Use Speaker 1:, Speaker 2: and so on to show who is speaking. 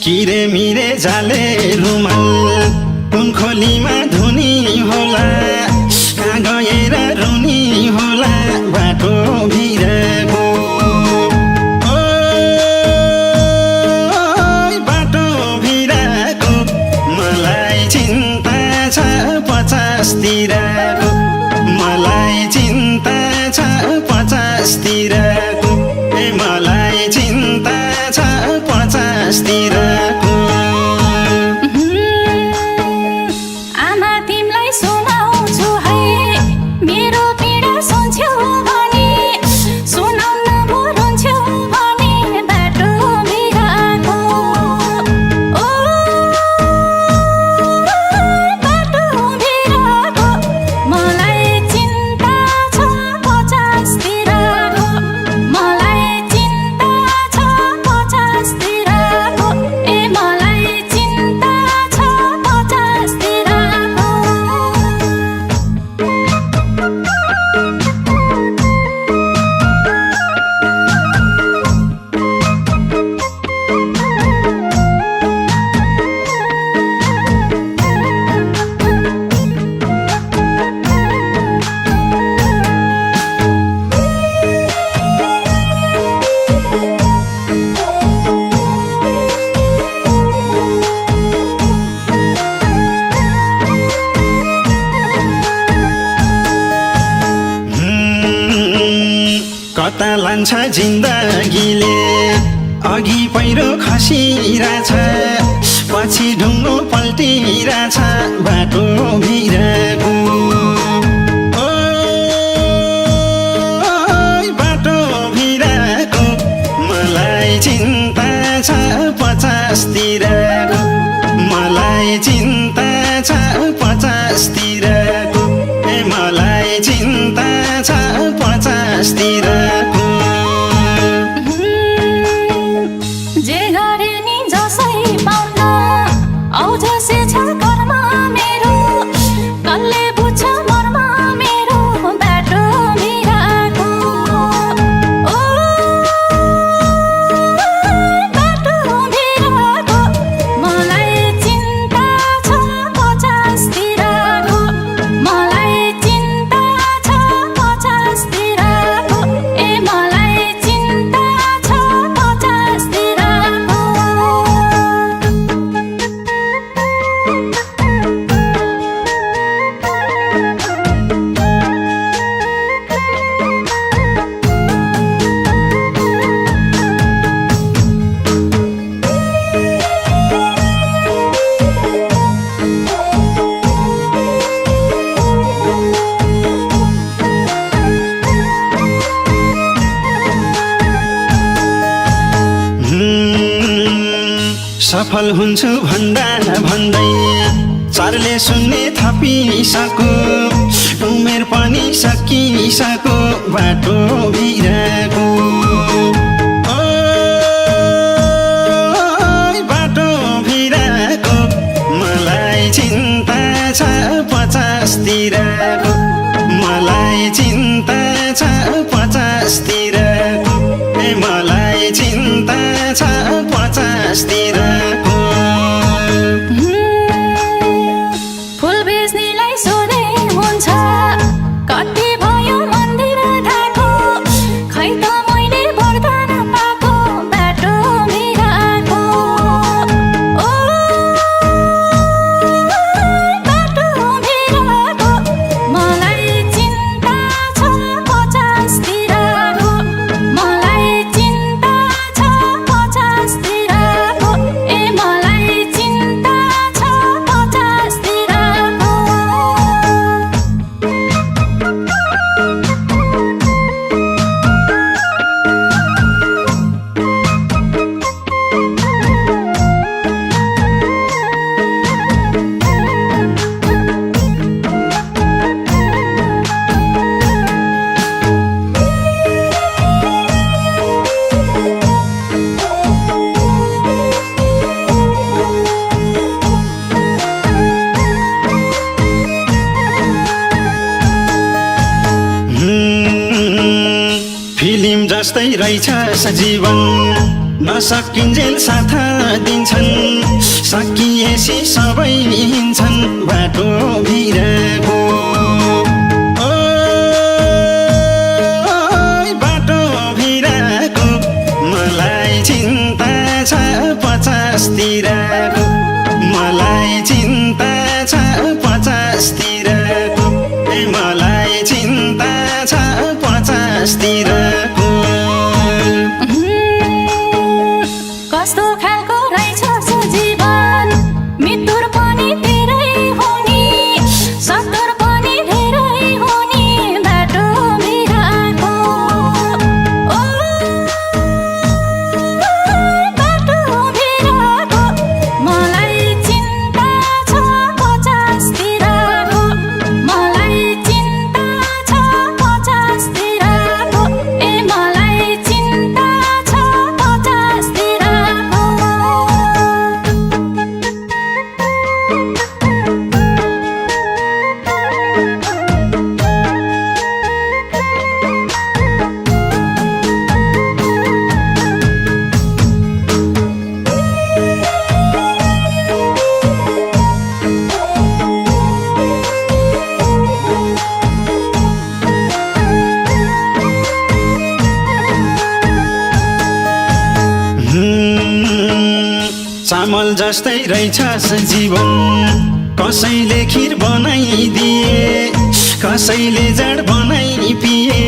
Speaker 1: किरे मिरे जाले रुमाल कुन खोलीमा धुनी होला कहाँ गएर रुनी होला बाटो भिरको बाटो भिरको मलाई चिन्ता छ 50 तिरको मलाई चिन्ता छ 50 तिरको ए मलाई चिन्ता छ 50 तिरको
Speaker 2: आमा तिमीलाई सुनाउँछु है मेरो पीडा सुन्छौ भने सुनाउन बोलाउँछौ भने बाटो भिरको ओ बाटो भिरको मलाई चिन्ता छ 50 तिरको मलाई चिन्ता छ 50 तिरको ए मलाई चिन्ता छ 50 तिरको
Speaker 1: कता लान्छ जिन्दगीले अघि पहिरो खसिरहेछ पछि ढुङ्गो पल्टिरहेछ बाटो भिरको ओ बाटो भिरको मलाई चिन्ता छ 50 तिरको मलाई चिन्ता छ 50 तिरको ए मलाई चिन्ता छ 50 तिरको
Speaker 2: जे गरे नि जसै पाउन औजसे छ कर्म मेरो कसले बुझ्छ मर्म मेरो बाटो भिरको ओ बाटो भिरको मलाई चिन्ता छ 50 तिरको मलाई चिन्ता छ 50 तिरको ए मलाई चिन्ता छ 50 तिरको
Speaker 1: सफल हुन्छु भन्दा भन्दै चारले सुन्ने थपिसको उमेर पनि सकिसको बाटो भिरको ओ बाटो भिरको मलाई चिन्ता छ 50 तिरको मलाई चिन्ता छ 50 तिरको ए मलाई चिन्ता छ 50 तिरको
Speaker 2: फुल बेच्नेलाई सोधे हुन्छ कति भयो मन्दिर धाको खै त मैले वरदान पाएको बाटो भिरको ओ बाटो भिरको मलाई चिन्ता छ 50 तिरको मलाई चिन्ता छ 50 तिरको ए मलाई चिन्ता छ 50 तिरको
Speaker 1: फिल्म जस्तै रहेछ जीवन नसकिन्जेल साथ दिन्छन् सकिएसी सबै हिँड्छन् बाटो भिरको बाटो भिरको मलाई चिन्ता छ 50 तिरको मलाई चिन्ता छ 50 तिरको मलाई चिन्ता छ 50 तिरको
Speaker 2: कस्तो खालको रहेछ जीवन मृत्युर पनि धेरै हुने सत्तर पनि धेरै हुने बाटो भिरको बाटो भिरको मलाई चिन्ता छ 50 तिरको मलाई चिन्ता छ 50 तिरको मलाई चिन्ता छ 50 तिरको
Speaker 1: चामल जस्तै रहेछस् जीवन कसैले खिर बनाइदिए कसैले जाड बनाइ पिए